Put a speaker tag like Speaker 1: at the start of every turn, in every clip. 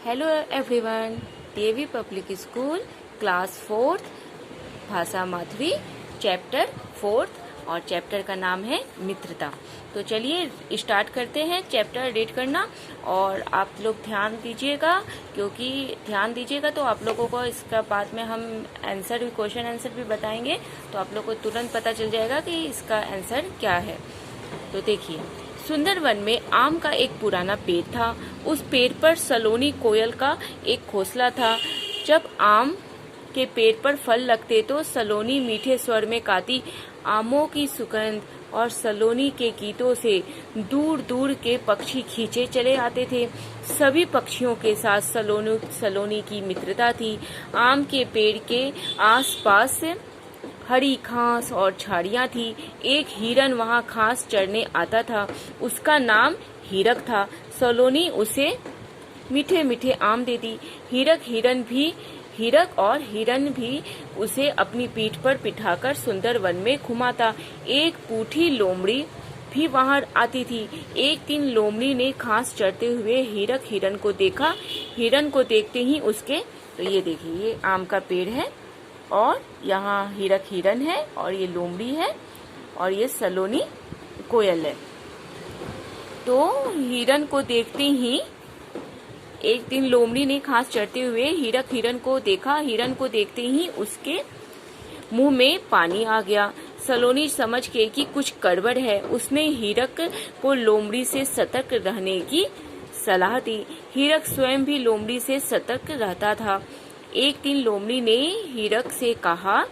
Speaker 1: Hello everyone, DAV public school class 4th भाषा माधुरी chapter 4th और chapter का नाम है मित्रता। तो चलिए स्टार्ट करते हैं चैप्टर रीड करना। और आप लोग ध्यान दीजिएगा, क्योंकि ध्यान दीजिएगा तो आप लोगों को इसका बाद में हम क्वेश्चन आंसर भी बताएंगे, तो आप लोग को तुरंत पता चल जाएगा कि इसका आंसर क्या है। तो देखिए, सुंदरवन में आम का एक पुराना पेड़ था। उस पेड़ पर सलोनी कोयल का एक घोंसला था। जब आम के पेड़ पर फल लगते तो सलोनी मीठे स्वर में गाती। आमों की सुगंध और सलोनी के गीतों से दूर दूर के पक्षी खींचे चले आते थे। सभी पक्षियों के साथ सलोनी की मित्रता थी। आम के पेड़ के आसपास हरी घास और झाड़ियां थी। एक हिरन वहां घास चरने आता था। उसका नाम हीरक था। सलोनी उसे मीठे मीठे आम देती। हीरक और हिरन भी उसे अपनी पीठ पर बिठाकर सुंदर वन में घुमाता। एक बूढ़ी लोमड़ी भी वहां आती थी। एक दिन लोमड़ी ने घास चरते हुए हीरक हिरन को देखा। हिरन को देखते ही उसके, तो ये देखिए, ये आम का पेड़ है और यहाँ हीरक हिरन है और ये लोमड़ी है और ये सलोनी कोयल है। तो हिरन को देखते ही एक दिन लोमड़ी ने घास चरते हुए हीरक हिरन को देखा। हिरन को देखते ही उसके मुंह में पानी आ गया। सलोनी समझ गई कि कुछ गड़बड़ है। उसने हीरक को लोमड़ी से सतर्क रहने की सलाह दी। हीरक स्वयं भी लोमड़ी से सतर्क रहता था। एक दिन लोमड़ी ने हीरक से कहा,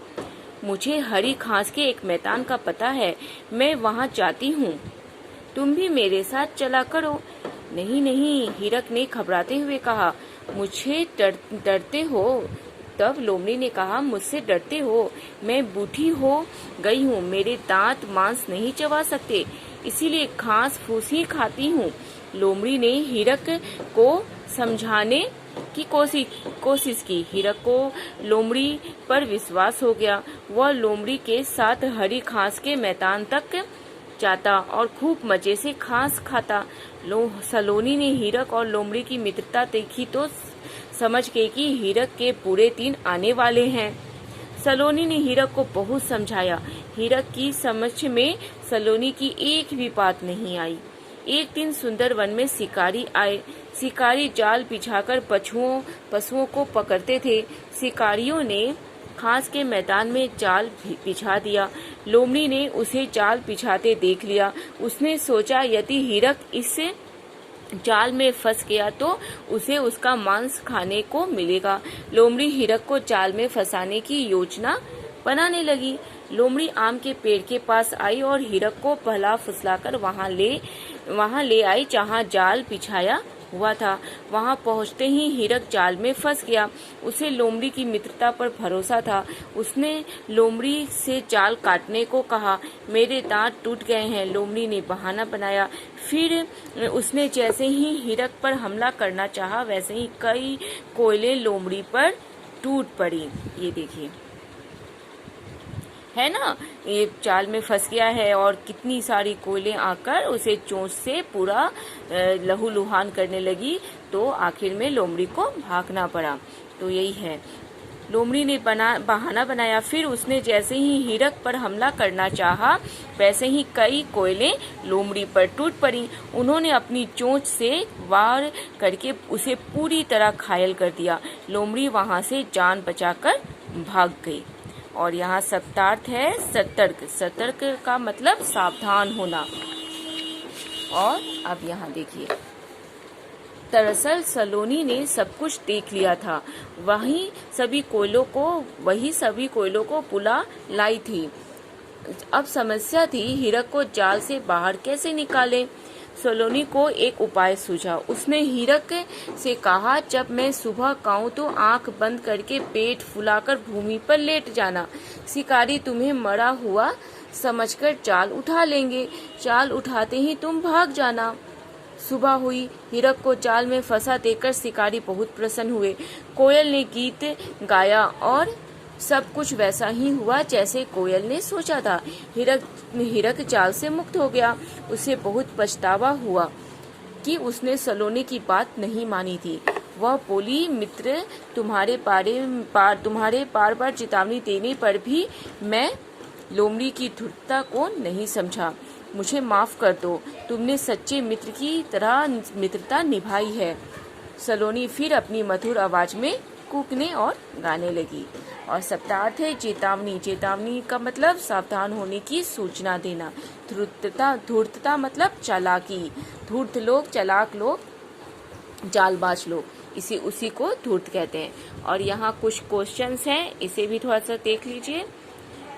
Speaker 1: मुझे हरी घास के एक मैदान का पता है, मैं वहां जाती हूँ, तुम भी मेरे साथ चला करो। नहीं नहीं, हीरक ने घबराते हुए कहा, मुझे डरते हो? तब लोमड़ी ने कहा, मुझसे डरते हो? मैं बूढ़ी हो गई हूँ, मेरे दांत मांस नहीं चबा सकते, इसीलिए घास फूस ही खाती हूँ। लोमड़ी ने हीरक को समझाने की कोशिश की। हीरक को लोमड़ी पर विश्वास हो गया। वह लोमड़ी के साथ हरी घास के मैदान तक जाता और खूब मजे से घास खाता। सलोनी ने हीरक और लोमड़ी की मित्रता देखी तो समझ गई कि हीरक के बुरे दिन आने वाले हैं। सलोनी ने हीरक को बहुत समझाया। हीरक की समझ में सलोनी की एक भी बात नहीं आई। एक दिन सुंदर वन में शिकारी आए। शिकारी जाल बिछाकर पशुओं को पकड़ते थे। शिकारियों ने घास के मैदान में जाल बिछा दिया। लोमड़ी ने उसे जाल बिछाते देख लिया। उसने सोचा, यदि हीरक इस जाल में फंस गया तो उसे उसका मांस खाने को मिलेगा। लोमड़ी हीरक को जाल में फंसाने की योजना बनाने लगी। लोमड़ी आम के पेड़ के पास आई और हीरक को बहला फुसलाकर वहां ले आई जहां जाल बिछाया हुआ था। वहां पहुंचते ही हीरक जाल में फंस गया। उसे लोमड़ी की मित्रता पर भरोसा था। उसने लोमड़ी से जाल काटने को कहा। मेरे दांत टूट गए हैं, लोमड़ी ने बहाना बनाया। फिर उसने जैसे ही हीरक पर हमला करना चाहा, वैसे ही कई कोयले लोमड़ी पर टूट पड़ी। ये देखिए, है ना, ये जाल में फंस गया है और कितनी सारी कोयले आकर उसे चोंच से पूरा लहूलुहान करने लगी। तो आखिर में लोमड़ी को भागना पड़ा। तो यही है, लोमड़ी ने बहाना बनाया। फिर उसने जैसे ही हीरक पर हमला करना चाहा, वैसे ही कई कोयले लोमड़ी पर टूट पड़ी। उन्होंने अपनी चोंच से वार करके उसे पूरी तरह घायल कर दिया। लोमड़ी वहां से जान बचाकर भाग गई। और यहाँ शब्दार्थ है सतर्क। सतर्क का मतलब सावधान होना। और अब यहाँ देखिए, दरअसल सलोनी ने सब कुछ देख लिया था। वही सभी कोयलों को बुला लाई थी। अब समस्या थी, हीरक को जाल से बाहर कैसे निकालें। सलोनी को एक उपाय सूझा। उसने हीरक से कहा, जब मैं सुबह कहूँ तो आंख बंद करके पेट फुलाकर भूमि पर लेट जाना। शिकारी तुम्हें मरा हुआ समझकर जाल उठा लेंगे। जाल उठाते ही तुम भाग जाना। सुबह हुई। हीरक को जाल में फंसा देखकर शिकारी बहुत प्रसन्न हुए। कोयल ने गीत गाया और सब कुछ वैसा ही हुआ जैसे कोयल ने सोचा था। हीरक जाल से मुक्त हो गया। उसे बहुत पछतावा हुआ कि उसने सलोनी की बात नहीं मानी थी। वह बोली, मित्र, तुम्हारे बार बार चेतावनी देने पर भी मैं लोमड़ी की धूर्तता को नहीं समझा। मुझे माफ कर दो, तुमने सच्चे मित्र की तरह मित्रता निभाई है। सलोनी फिर अपनी मधुर आवाज में कूकने और गाने लगी। और शब्दार्थ है चेतावनी। चेतावनी का मतलब सावधान होने की सूचना देना। धूर्तता मतलब चालाकी। धूर्त लोग, चालाक लोग, जालबाज लोग, उसी को धूर्त कहते हैं। और यहाँ कुछ क्वेश्चंस हैं, इसे भी थोड़ा सा देख लीजिए।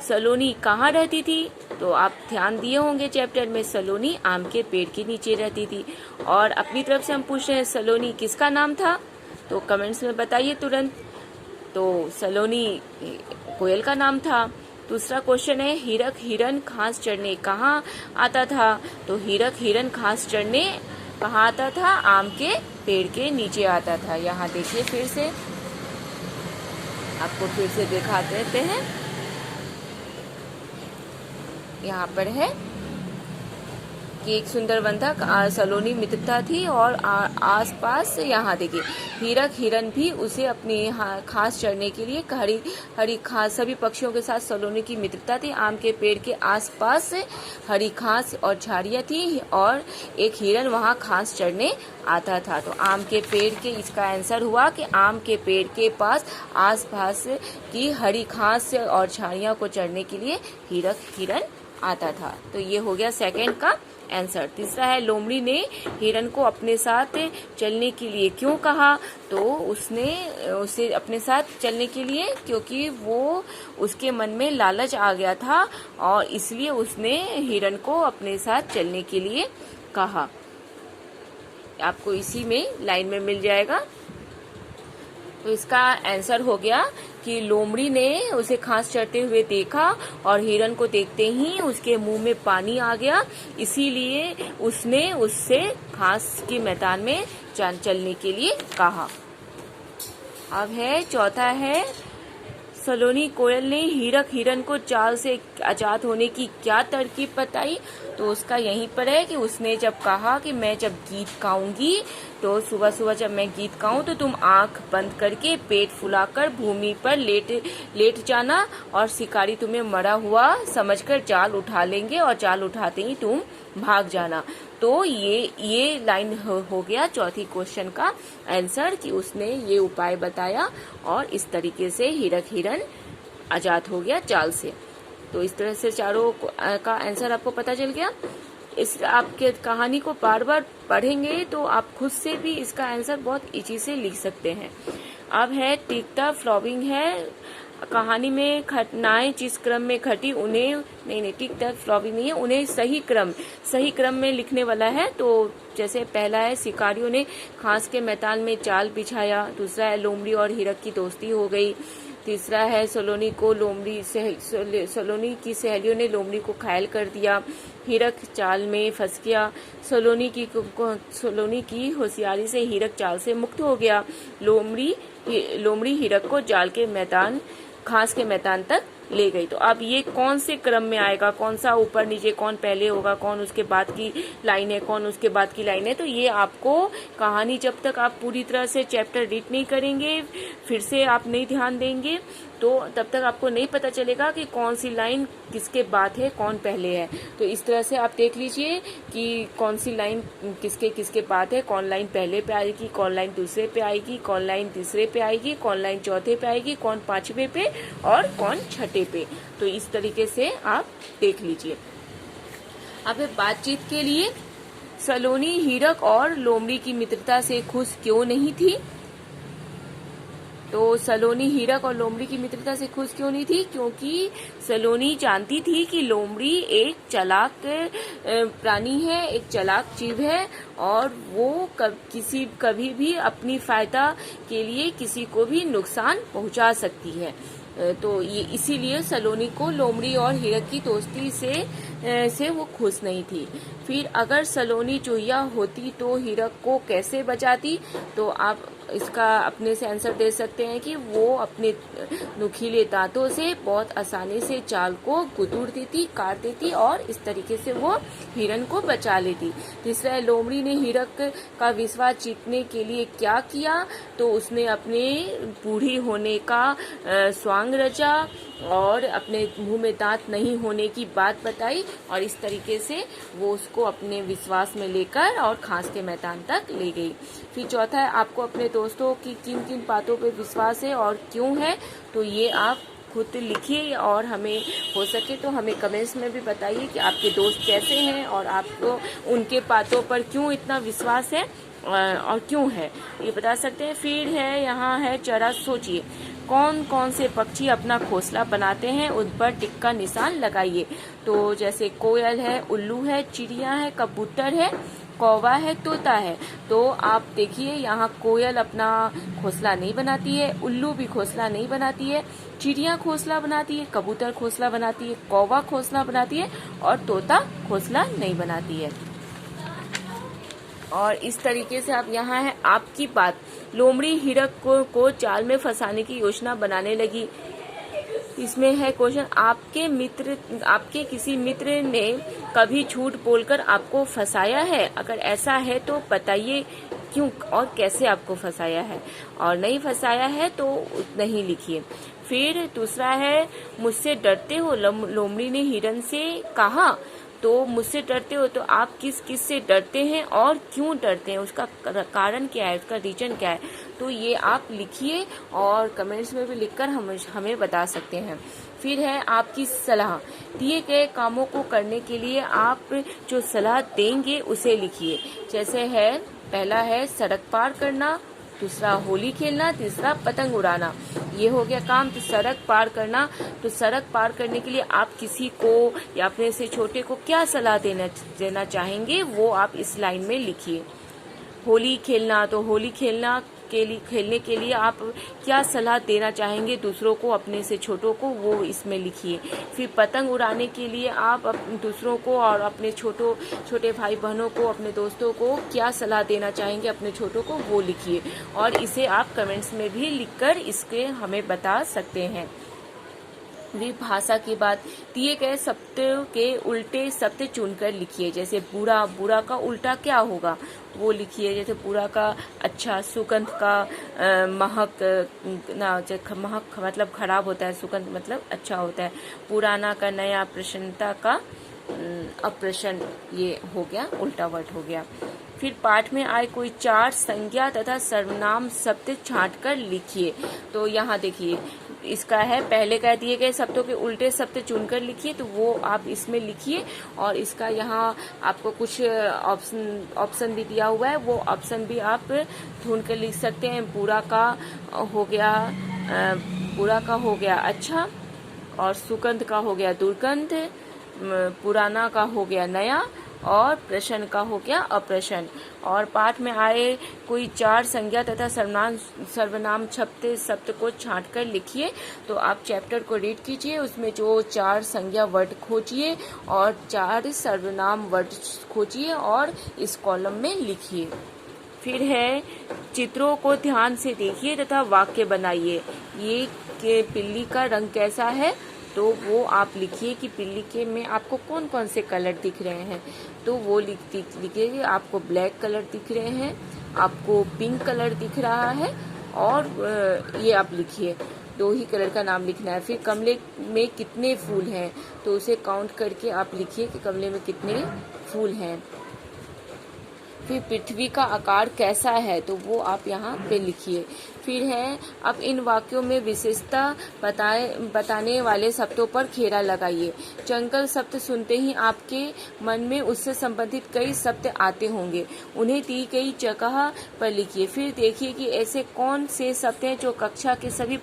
Speaker 1: सलोनी कहाँ रहती थी? तो आप ध्यान दिए होंगे चैप्टर में, सलोनी आम के पेड़ के नीचे रहती थी। और अपनी तरफ से हम पूछ रहे हैं सलोनी किसका नाम था? तो कमेंट्स में बताइए तुरंत। तो सलोनी कोयल का नाम था। दूसरा क्वेश्चन है हीरक हिरन घास चढ़ने कहाँ आता था? तो हीरक हिरन घास चढ़ने कहाँ आता था? आम के पेड़ के नीचे आता था। यहाँ देखिए, फिर से आपको फिर से दिखा देते हैं। यहाँ पर है कि एक सुंदर वन था, सलोनी मित्रता थी और आसपास यहाँ देखिए हीरक हिरन भी उसे अपनी घास चढ़ने के लिए हरी घास, सभी पक्षियों के साथ सलोनी की मित्रता थी। आम के पेड़ के आसपास हरी घास और झाड़ियाँ थी और एक हिरन वहाँ घास चढ़ने आता था। तो आम के पेड़ के, इसका आंसर हुआ कि आम के पेड़ के पास आसपास की हरी घास और झाड़ियाँ को चढ़ने के लिए हीरक हिरन आता था। तो ये हो गया सेकंड का आंसर। तीसरा है लोमड़ी ने हिरन को अपने साथ चलने के लिए क्यों कहा? तो उसने उसे अपने साथ चलने के लिए, क्योंकि वो उसके मन में लालच आ गया था और इसलिए उसने हिरन को अपने साथ चलने के लिए कहा। आपको इसी में लाइन में मिल जाएगा। तो इसका आंसर हो गया कि लोमड़ी ने उसे घास चढ़ते हुए देखा और हिरन को देखते ही उसके मुंह में पानी आ गया, इसीलिए उसने उससे घास के मैदान में चलने के लिए कहा। अब है चौथा है सलोनी कोयल ने हीरक हिरन को चाल से आजाद होने की क्या तरकीब बताई? तो उसका यहीं पर है कि उसने जब कहा कि मैं जब गीत गाऊंगी तो सुबह सुबह जब मैं गीत गाऊं तो तुम आंख बंद करके पेट फुलाकर भूमि पर लेट जाना और शिकारी तुम्हें मरा हुआ समझकर जाल उठा लेंगे और जाल उठाते ही तुम भाग जाना। तो ये लाइन हो गया चौथी क्वेश्चन का आंसर कि उसने ये उपाय बताया और इस तरीके से हीरक हिरन आजाद हो गया जाल से। तो इस तरह से चारों का आंसर आपको पता चल गया। इस आपके कहानी को बार बार पढ़ेंगे तो आप खुद से भी इसका आंसर बहुत इजी से लिख सकते हैं। अब है टिक द फ्लॉविंग है कहानी में घटनाएं जिस क्रम में घटी उन्हें नहीं टिक द फ्लॉविंग नहीं है, उन्हें सही क्रम में लिखने वाला है। तो जैसे पहला है शिकारियों ने घास के मैदान में जाल बिछाया। दूसरा है लोमड़ी और हीरक की दोस्ती हो गई। तीसरा है सलोनी की सहेलियों ने लोमड़ी को घायल कर दिया। हीरक जाल में फंस गया। सलोनी की होशियारी से हीरक जाल से मुक्त हो गया। लोमड़ी हीरक को जाल के मैदान, घास के मैदान तक ले गई। तो अब ये कौन से क्रम में आएगा, कौन सा ऊपर नीचे, कौन पहले होगा, कौन उसके बाद की लाइन है, कौन उसके बाद की लाइन है, तो ये आपको कहानी जब तक आप पूरी तरह से चैप्टर रीड नहीं करेंगे, फिर से आप नहीं ध्यान देंगे, तो तब तक आपको नहीं पता चलेगा कि कौन सी लाइन किसके बाद है, कौन पहले है। तो इस तरह से आप देख लीजिए कि कौन सी लाइन किसके बाद है, कौन लाइन पहले पे आएगी, कौन लाइन दूसरे पे आएगी, कौन लाइन तीसरे पे आएगी, कौन लाइन चौथे पे आएगी, कौन पांचवे पे और कौन छठे पे। तो इस तरीके से आप देख लीजिए। अब बातचीत के लिए सलोनी हीरक और लोमड़ी की मित्रता से खुश क्यों नहीं थी? तो सलोनी हीरक और लोमड़ी की मित्रता से खुश क्यों नहीं थी? क्योंकि सलोनी जानती थी कि लोमड़ी एक चालाक प्राणी है, एक चालाक जीव है और वो कभी भी अपनी फायदा के लिए किसी को भी नुकसान पहुंचा सकती है। तो ये इसीलिए सलोनी को लोमड़ी और हीरक की दोस्ती से वो खुश नहीं थी। फिर अगर सलोनी चूहिया होती तो हिरक को कैसे बचाती? तो आप इसका अपने से आंसर दे सकते हैं कि वो अपने नुकीले दांतों से बहुत आसानी से चाल को कुतूर देती, काट देती और इस तरीके से वो हिरन को बचा लेती। तीसरा, लोमड़ी ने हिरक का विश्वास जीतने के लिए क्या किया? तो उसने अपने बूढ़ी होने का स्वांग रचा और अपने मुंह में दांत नहीं होने की बात बताई और इस तरीके से वो उसको अपने विश्वास में लेकर और खास के मैदान तक ले गई। फिर चौथा है, आपको अपने दोस्तों की किन किन बातों पे विश्वास है और क्यों है? तो ये आप खुद लिखिए और हमें हो सके तो हमें कमेंट्स में भी बताइए कि आपके दोस्त कैसे हैं और आपको उनके बातों पर क्यों इतना विश्वास है और क्यों है, ये बता सकते हैं। फिर है यहाँ है जरा सोचिए, कौन कौन से पक्षी अपना घोंसला बनाते हैं, उन पर टिक का निशान लगाइए। तो जैसे कोयल है, उल्लू है, चिड़िया है, कबूतर है, कौवा है, तोता है। तो आप देखिए यहाँ कोयल अपना घोंसला नहीं बनाती है, उल्लू भी घोंसला नहीं बनाती है, चिड़िया घोंसला बनाती है, कबूतर घोंसला बनाती है, कौवा घोंसला बनाती है और तोता घोंसला नहीं बनाती है। और इस तरीके से आप यहाँ है आपकी बात, लोमड़ी हिरक को जाल में फंसाने की योजना बनाने लगी। इसमें है क्वेश्चन, आपके किसी मित्र ने कभी झूठ बोलकर आपको फंसाया है? अगर ऐसा है तो बताइए क्यों और कैसे आपको फंसाया है, और नहीं फंसाया है तो नहीं लिखिए। फिर दूसरा है, मुझसे डरते हो? लोमड़ी ने हिरन से कहा। तो मुझसे डरते हो तो आप किस किस से डरते हैं और क्यों डरते हैं, उसका कारण क्या है, उसका रीजन क्या है? तो ये आप लिखिए और कमेंट्स में भी लिखकर हमें बता सकते हैं। फिर है आपकी सलाह, दिए गए कामों को करने के लिए आप जो सलाह देंगे उसे लिखिए। जैसे है, पहला है सड़क पार करना, दूसरा होली खेलना, तीसरा पतंग उड़ाना। ये हो गया काम। तो सड़क पार करना, तो सड़क पार करने के लिए आप किसी को या अपने से छोटे को क्या सलाह देना चाहेंगे, वो आप इस लाइन में लिखिए। होली खेलना, तो होली खेलने के लिए आप क्या सलाह देना चाहेंगे दूसरों को, अपने से छोटों को, वो इसमें लिखिए। फिर पतंग उड़ाने के लिए आप दूसरों को और अपने छोटे भाई बहनों को, अपने दोस्तों को क्या सलाह देना चाहेंगे अपने छोटों को, वो लिखिए और इसे आप कमेंट्स में भी लिखकर इसके हमें बता सकते हैं। भाषा की बात, दिए गए शब्द के उल्टे शब्द चुनकर लिखिए। जैसे बुरा का उल्टा क्या होगा, वो लिखिए। जैसे बुरा का अच्छा, सुगंध का महक मतलब खराब होता है, सुगंध मतलब अच्छा होता है। पुराना का नया, प्रसन्नता का अप्रसन्न, ये हो गया उल्टा वर्ड हो गया। फिर पाठ में आए कोई 4 संज्ञा तथा सर्वनाम शब्द छांट कर लिखिए। तो यहाँ देखिए, इसका है पहले कह दिए गए शब्दों के उल्टे शब्द चुनकर लिखिए, तो वो आप इसमें लिखिए। और इसका यहाँ आपको कुछ ऑप्शन भी दिया हुआ है, वो ऑप्शन भी आप ढूंढ कर लिख सकते हैं। बुरा का हो गया अच्छा, और सुगंध का हो गया दुर्गंध, पुराना का हो गया नया, और प्रश्न का हो गया अप्रसन्न। और पाठ में आए कोई 4 संज्ञा तथा सर्वनाम शब्द को छांट कर लिखिए। तो आप चैप्टर को रीड कीजिए, उसमें जो 4 संज्ञा वर्ड खोजिए और 4 सर्वनाम वर्ड खोजिए और इस कॉलम में लिखिए। फिर है, चित्रों को ध्यान से देखिए तथा वाक्य बनाइए। ये कि पिल्ली का रंग कैसा है, तो वो आप लिखिए कि पिल्ली के में आपको कौन कौन से कलर दिख रहे हैं। तो वो लिखिए, आपको ब्लैक कलर दिख रहे हैं, आपको पिंक कलर दिख रहा है, और ये आप लिखिए। 2 ही कलर का नाम लिखना है। फिर गमले में कितने फूल हैं, तो उसे काउंट करके आप लिखिए कि गमले में कितने फूल हैं। फिर पृथ्वी का आकार कैसा है, तो वो आप यहाँ पे लिखिए। फिर है, अब इन वाक्यों में विशेषता बताने वाले शब्दों पर घेरा लगाइए। जंगल शब्द सुनते ही आपके मन में उससे संबंधित कई शब्द आते होंगे, उन्हें दी गई जगह पर लिखिए। फिर देखिए कि ऐसे कौन से शब्द हैं जो कक्षा के सभी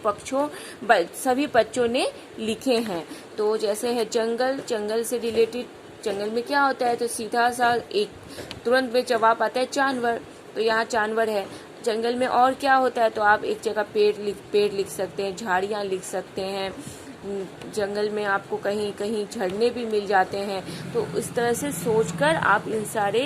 Speaker 1: बच्चों ने लिखे हैं। तो जैसे है जंगल से रिलेटेड, जंगल में क्या होता है, तो सीधा सा एक तुरंत में जवाब आता है जानवर, तो यहाँ जानवर है। जंगल में और क्या होता है, तो आप एक जगह पेड़ लिख सकते हैं, झाड़ियाँ लिख सकते हैं, जंगल में आपको कहीं कहीं झरने भी मिल जाते हैं। तो इस तरह से सोचकर आप इन सारे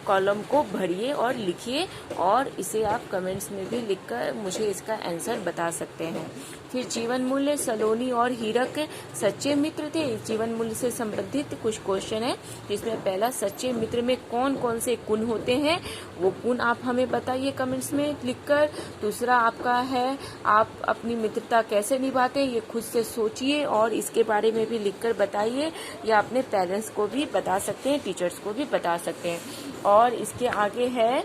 Speaker 1: कॉलम को भरिए और लिखिए, और इसे आप कमेंट्स में भी लिखकर मुझे इसका आंसर बता सकते हैं। फिर जीवन मूल्य, सलोनी और हीरक सच्चे मित्र थे। जीवन मूल्य से संबंधित कुछ क्वेश्चन है, जिसमें पहला, सच्चे मित्र में कौन कौन से गुण होते हैं, वो गुण आप हमें बताइए कमेंट्स में लिखकर। दूसरा आपका है, आप अपनी मित्रता कैसे निभाते हैं, ये खुद से सोचिए और इसके बारे में भी लिखकर बताइए, या अपने पेरेंट्स को भी बता सकते हैं, टीचर्स को भी बता सकते हैं। और इसके आगे है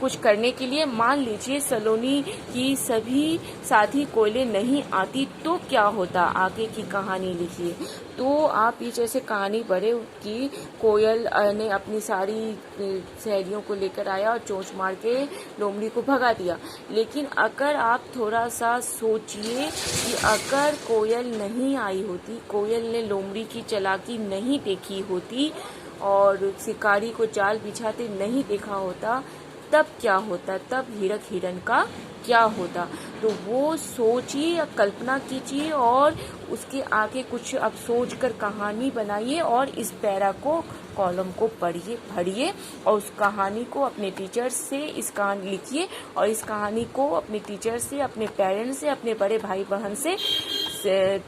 Speaker 1: कुछ करने के लिए, मान लीजिए सलोनी की सभी साथी कोयले नहीं आती तो क्या होता, आगे की कहानी लिखिए। तो आप ये जैसे कहानी पढ़े कि कोयल ने अपनी सारी सहेलियों को लेकर आया और चोंच मार के लोमड़ी को भगा दिया। लेकिन अगर आप थोड़ा सा सोचिए कि अगर कोयल नहीं आई होती, कोयल ने लोमड़ी की चालाकी नहीं देखी होती और शिकारी को जाल बिछाते नहीं देखा होता, तब क्या होता, तब हीरक हिरन का क्या होता। तो वो सोचिए या कल्पना कीजिए और उसके आगे कुछ अब सोच कर कहानी बनाइए और इस पैरा को, कॉलम को पढ़िए और उस कहानी को अपने टीचर से इस कहानी लिखिए और इस कहानी को अपने टीचर से, अपने पेरेंट्स से, अपने बड़े भाई बहन से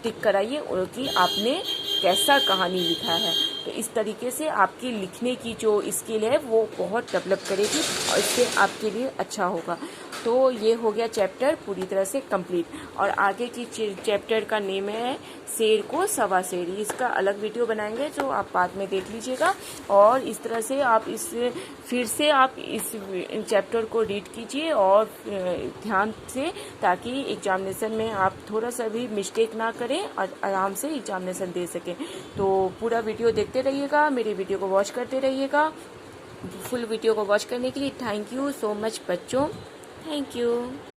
Speaker 1: टिक कराइए कि आपने कैसा कहानी लिखा है। तो इस तरीके से आपकी लिखने की जो स्किल है वो बहुत डेवलप करेगी और इससे आपके लिए अच्छा होगा। तो ये हो गया चैप्टर पूरी तरह से कंप्लीट। और आगे की चैप्टर का नेम है शेर को सवा शेर। इसका अलग वीडियो बनाएंगे जो आप बाद में देख लीजिएगा। और इस तरह से आप फिर से आप इस चैप्टर को रीड कीजिए और ध्यान से, ताकि एग्जामिनेशन में आप थोड़ा सा भी मिस्टेक ना करें और आराम से एग्जामिनेशन दे सकें। तो पूरा वीडियो देखते रहिएगा, मेरी वीडियो को वॉच करते रहिएगा। फुल वीडियो को वॉच करने के लिए थैंक यू सो मच बच्चों, थैंक यू।